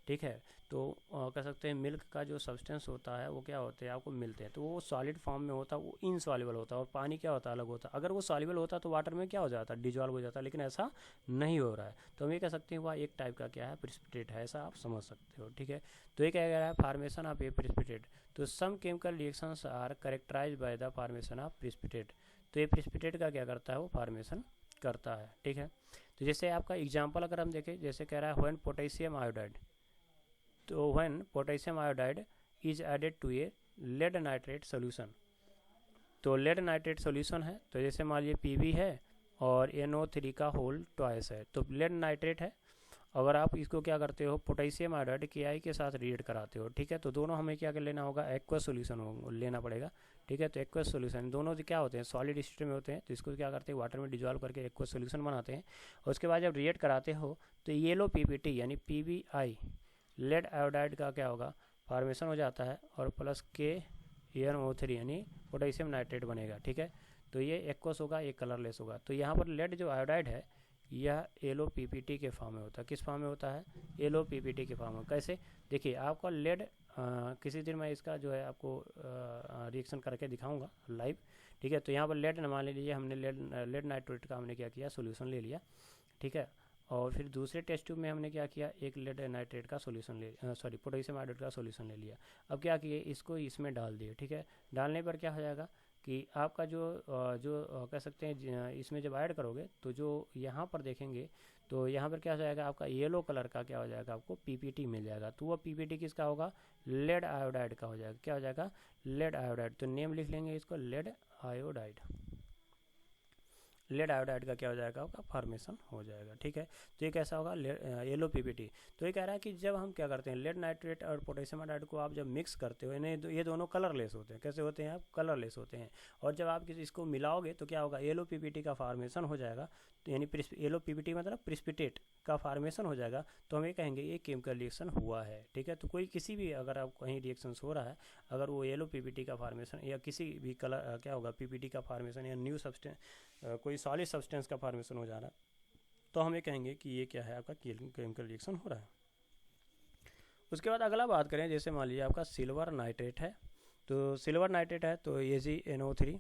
ठीक है, तो कह सकते हैं मिल्क का जो सब्सटेंस होता है वो क्या होते हैं, आपको मिलते हैं, तो वो सॉलिड फॉर्म में होता है, वो इनसॉल्युबल होता है, और पानी क्या होता है, अलग होता है। अगर वो सॉल्युबल होता तो वाटर में क्या हो जाता, डिजॉल्व हो जाता, लेकिन ऐसा नहीं हो रहा है, तो हम ये कह सकते हैं वह एक टाइप का क्या है, प्रिसिपिटेट है, ऐसा आप समझ सकते हो, ठीक है। तो ये क्या कह रहा है, फॉर्मेशन ऑफ ए प्रिसिपिटेट। तो some chemical reactions are characterised by the formation of precipitate. तो ये प्रिसिपिटेट का क्या करता है, वो फॉर्मेशन करता है, ठीक है। तो जैसे आपका एग्जांपल अगर हम देखें, जैसे कह रहा है व्हेन पोटेशियम आयोडाइड, तो when potassium iodide is added to a lead nitrate solution, तो लेड नाइट्रेट सोल्यूशन है, तो जैसे मान लीजिए Pb है और NO3 का होल ट्वाइस है, तो लेड नाइट्रेट है। अगर आप इसको क्या करते हो, पोटेशियम आयोडाइड KI के साथ रिएक्ट कराते हो, ठीक है, तो दोनों हमें क्या कर लेना होगा, एक्वस सोल्यूशन लेना पड़ेगा, ठीक है। तो एक्वस सोल्यूशन दोनों क्या होते हैं, सॉलिड स्टेट में होते हैं, तो इसको क्या करते हैं, वाटर में डिजॉल्व करके एक्वस सोल्यूशन बनाते हैं, और उसके बाद जब रिएक्ट कराते हो तो येलो PPT यानी PBI लेड आयोडाइड का क्या होगा, फॉर्मेशन हो जाता है, और प्लस KNO3 यानी पोटेशियम नाइट्रेट बनेगा, ठीक है। तो ये एक्वस होगा, ये कलरलेस होगा। तो यहाँ पर लेड जो आयोडाइड है यह LOPPT के फॉर्म में होता है। किस फॉर्म में होता है, LOPPT के फॉर्म में। कैसे? देखिए आपका लेड किसी दिन मैं इसका जो है आपको रिएक्शन करके दिखाऊंगा लाइव, ठीक है। तो यहाँ पर लेड मान लीजिए हमने लेड नाइट्रेट का हमने क्या किया, सोल्यूशन ले लिया, ठीक है, और फिर दूसरे टेस्ट ट्यूब में हमने क्या किया, एक लेड नाइट्रेट का सोल्यूशन पोटेशियम आयोडाइड का सोल्यूशन ले लिया। अब क्या किए, इसको इसमें डाल दिए, ठीक है। डालने पर क्या हो जाएगा कि आपका जो कह सकते हैं इसमें जब ऐड करोगे तो जो यहाँ पर देखेंगे तो यहाँ पर क्या हो जाएगा, आपका येलो कलर का क्या हो जाएगा, आपको PPT मिल जाएगा। तो वो PPT किसका होगा, लेड आयोडाइड का हो जाएगा। क्या हो जाएगा, लेड आयोडाइड। तो नेम लिख लेंगे इसको, लेड आयोडाइड, लेड आयोडाइड का क्या हो जाएगा, आपका फॉर्मेशन हो जाएगा। ठीक है, तो ये कैसा होगा, येलो पीपीटी। तो ये कह रहा है कि जब हम क्या करते हैं, लेड नाइट्रेट और पोटेशियम आयोडाइड को आप जब मिक्स करते हो, इन्हें ये दोनों कलरलेस होते हैं। कैसे होते हैं, आप कलरलेस होते हैं। और जब आप इसको मिलाओगे तो क्या होगा, येलो पीपीटी का फॉर्मेशन हो जाएगा। तो यानी येलो पीपीटी मतलब प्रिसिपिटेट का फॉर्मेशन हो जाएगा। तो हम ये कहेंगे ये केमिकल रिएक्शन हुआ है। ठीक है, तो कोई किसी भी अगर आप कहीं रिएक्शन हो रहा है, अगर वो येलो पीपीटी का फॉर्मेशन या किसी भी कलर क्या होगा, पीपीटी का फॉर्मेशन या न्यू सब्सटेंस, कोई सॉलिड सब्सटेंस का फॉर्मेशन हो जा रहा है, तो हम ये कहेंगे कि ये क्या है, आपका केमिकल रिएक्शन हो रहा है। उसके बाद अगला बात करें, जैसे मान लीजिए आपका सिल्वर नाइट्रेट है। तो सिल्वर नाइट्रेट है तो AgNO3,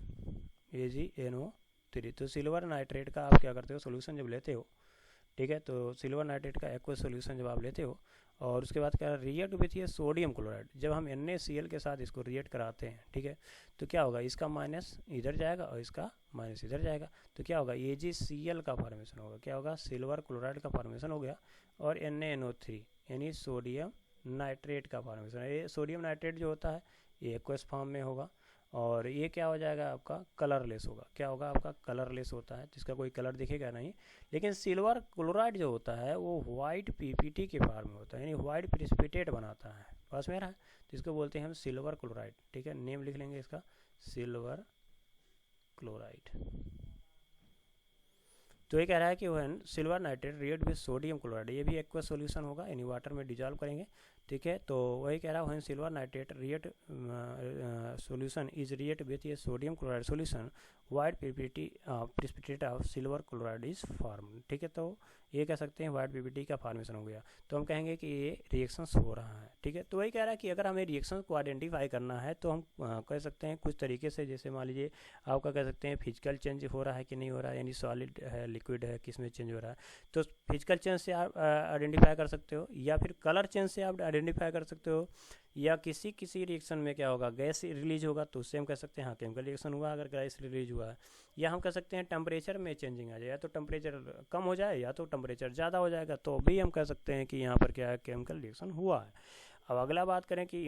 तो सिल्वर नाइट्रेट का आप क्या करते हो, सोल्यूशन जब लेते हो, ठीक है, तो सिल्वर नाइट्रेट का एक्वस सोल्यूशन जब आप लेते हो, और उसके बाद क्या रिएक्ट विथ ये सोडियम क्लोराइड, जब हम NaCl के साथ इसको रिएक्ट कराते हैं, ठीक है, तो क्या होगा, इसका माइनस इधर जाएगा और इसका माइनस इधर जाएगा। तो क्या होगा, AgCl का फॉर्मेशन होगा, क्या होगा, सिल्वर क्लोराइड का फॉर्मेशन हो गया, और NaNO3 यानी सोडियम नाइट्रेट का फॉर्मेशन। ये सोडियम नाइट्रेट जो होता है ये एक्वस फॉर्म में होगा, और ये क्या हो जाएगा, आपका कलरलेस होगा। क्या होगा, आपका कलरलेस होता है, जिसका कोई कलर दिखेगा नहीं। लेकिन सिल्वर क्लोराइड जो होता है वो वाइट पीपीटी के फॉर्म में होता है, यानी वाइट प्रिसिपिटेट बनाता है। पास में रहा है, तो इसको बोलते हैं हम सिल्वर क्लोराइड। ठीक है, नेम लिख लेंगे इसका, सिल्वर क्लोराइड। तो ये कह रहा है कि वह silver nitrate react with sodium chloride, ये भी एक्वस सॉल्यूशन होगा, यानी वाटर में डिजॉल्व करेंगे। ठीक है, तो वही कह रहा है, silver nitrate react solution is react with ये sodium chloride solution, white precipitate of silver chloride is form. ठीक है, तो ये कह सकते हैं वाइट पीपीटी का फॉर्मेशन हो गया, तो हम कहेंगे कि ये रिएक्शंस हो रहा है। ठीक है, तो वही कह रहा है कि अगर हमें रिएक्शंस को आइडेंटिफाई करना है तो हम कह सकते हैं कुछ तरीके से, जैसे मान लीजिए आपका कह सकते हैं फिजिकल चेंज हो रहा है कि नहीं हो रहा है, यानी सॉलिड है लिक्विड है, किस में चेंज हो रहा है, तो फिजिकल चेंज से आप आइडेंटिफाई कर सकते हो, या फिर कलर चेंज से आप आइडेंटिफाई कर सकते हो, या किसी रिएक्शन में क्या होगा, गैस रिलीज होगा तो उससे हम कह सकते हैं हाँ केमिकल रिएक्शन हुआ अगर गैस रिलीज हुआ है। या हम कह सकते हैं टेम्परेचर में चेंजिंग आ जाए, या तो टेम्परेचर कम हो जाए या तो टेम्परेचर ज़्यादा हो जाएगा, तो भी हम कह सकते हैं कि यहाँ पर क्या है, केमिकल रिएक्शन हुआ है। अब अगला बात करें कि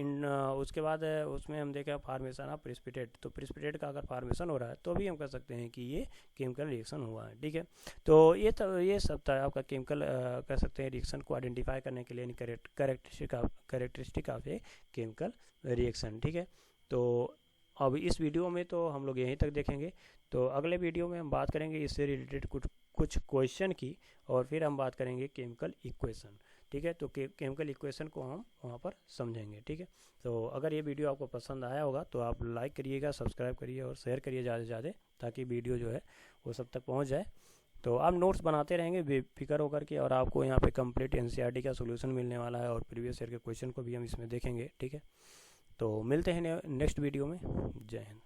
उसके बाद उसमें हम देखें फॉर्मेशन ऑफ प्रिसिपिटेट, तो प्रिसिपिटेट का अगर फॉर्मेशन हो रहा है तो भी हम कह सकते हैं कि ये केमिकल रिएक्शन हुआ है। ठीक है, तो ये सब था आपका केमिकल कह सकते हैं रिएक्शन को आइडेंटिफाई करने के लिए characteristic of a chemical reaction. ठीक है, तो अब इस वीडियो में तो हम लोग यहीं तक देखेंगे, तो अगले वीडियो में हम बात करेंगे इससे रिलेटेड कुछ क्वेश्चन की, और फिर हम बात करेंगे केमिकल इक्वेशन। ठीक है, तो केमिकल इक्वेशन को हम वहाँ पर समझेंगे। ठीक है, तो अगर ये वीडियो आपको पसंद आया होगा तो आप लाइक करिएगा, सब्सक्राइब करिए और शेयर करिए ज़्यादा से ज़्यादा, ताकि वीडियो जो है वो सब तक पहुँच जाए। तो आप नोट्स बनाते रहेंगे बेफिक्र होकर के, और आपको यहाँ पे कंप्लीट NCERT का सोल्यूशन मिलने वाला है, और प्रीवियस ईयर के क्वेश्चन को भी हम इसमें देखेंगे। ठीक है, तो मिलते हैं नेक्स्ट वीडियो में। जय हिंद।